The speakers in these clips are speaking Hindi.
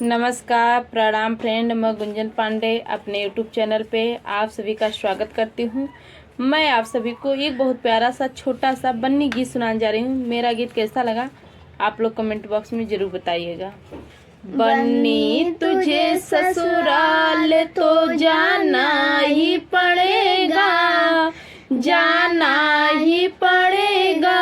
नमस्कार, प्रणाम फ्रेंड। मैं गुंजन पांडे अपने यूट्यूब चैनल पे आप सभी का स्वागत करती हूँ। मैं आप सभी को एक बहुत प्यारा सा छोटा सा बन्नी गीत सुनाने जा रही हूँ। मेरा गीत कैसा लगा आप लोग कमेंट बॉक्स में ज़रूर बताइएगा। बन्नी तुझे ससुराल तो जाना ही पड़ेगा, जाना ही पड़ेगा।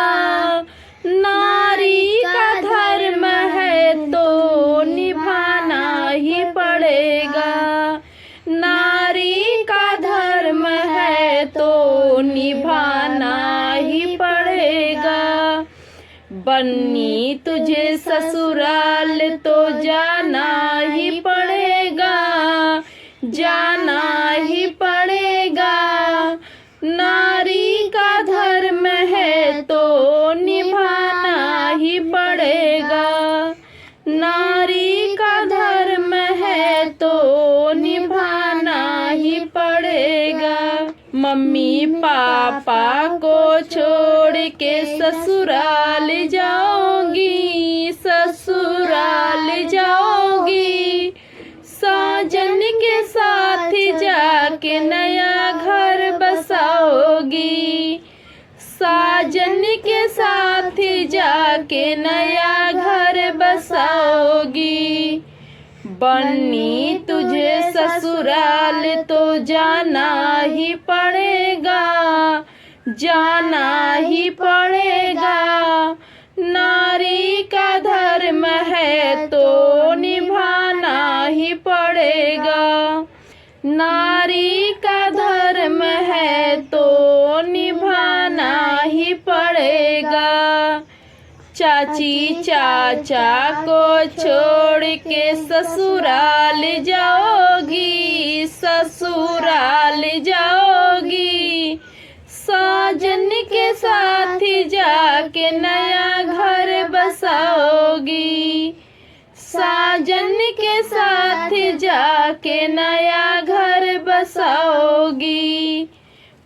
नारी का धर्म है तो निभाना ही पड़ेगा, नारी का धर्म है तो निभाना ही पड़ेगा। बन्नी तुझे ससुराल तो जाना ही पड़ेगा, जाना ही पड़ेगा। नारी का धर्म है तो निभाना ही पड़ेगा, नारी का धर्म है तो निभाना ही पड़ेगा। मम्मी पापा को छोड़ के ससुराल जाओगी, ससुराल जाओगी। साजन के साथ जाके नया घर बसाओगी, साजन के साथ जाके नया घर बसाओगी। बन्नी तुझे ससुराल तो जाना ही पड़ेगा, जाना ही पड़ेगा। नारी का धर्म है तो निभाना ही पड़ेगा, नारी का धर्म है तो निभाना ही पड़ेगा। चाची चाचा को छोड़ के ससुराल जाओगी, ससुराल जाओगी। साजन के साथ जाके नया घर बसाओगी, साजन के साथ जाके नया घर बसाओगी।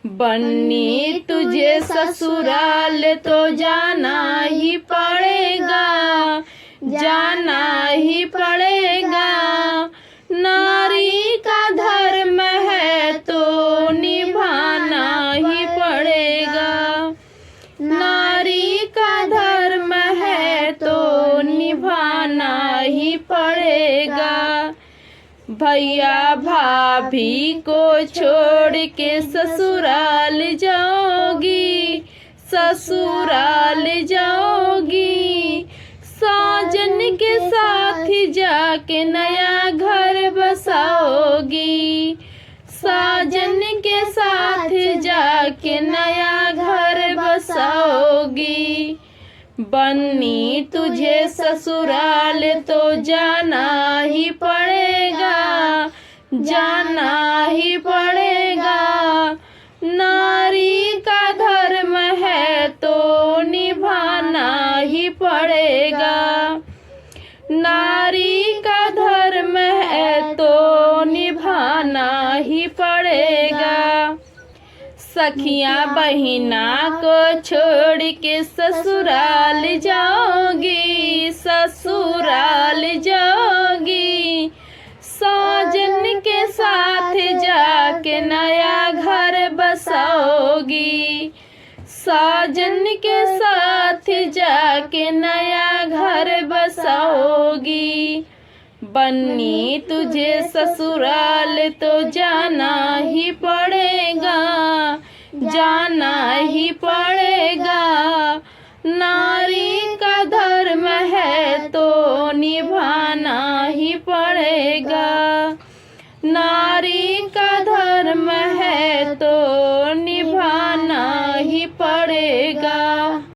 बन्नी तुझे ससुराल तो जाना ही पड़ेगा, जाना ही पड़ेगा। नारी का धर्म है तो निभाना ही पड़ेगा, नारी का धर्म है तो निभाना ही पड़ेगा। भैया भाभी को छोड़ के ससुराल जाओगी, ससुराल जाओगी। साजन के साथ जाके नया घर बसाओगी, साजन के साथ जाके नया घर बसाओगी। बन्नी तुझे ससुराल तो जाना ही पड़ेगा, जाना ही पड़ेगा। नारी का धर्म है तो निभाना ही पड़ेगा, नारी का धर्म है तो निभाना ही पड़ेगा। सखियां बहिना को छोड़ के ससुराल जाओगी, ससुराल जाओगी। साजन के साथ जाके नया घर बसाओगी, साजन के साथ जाके नया घर बसाओगी। बन्नी तुझे ससुराल तो जाना ही पड़ेगा, जाना ही पड़ेगा। नारी का धर्म है तो निभाना ही पड़ेगा, नारी का धर्म है तो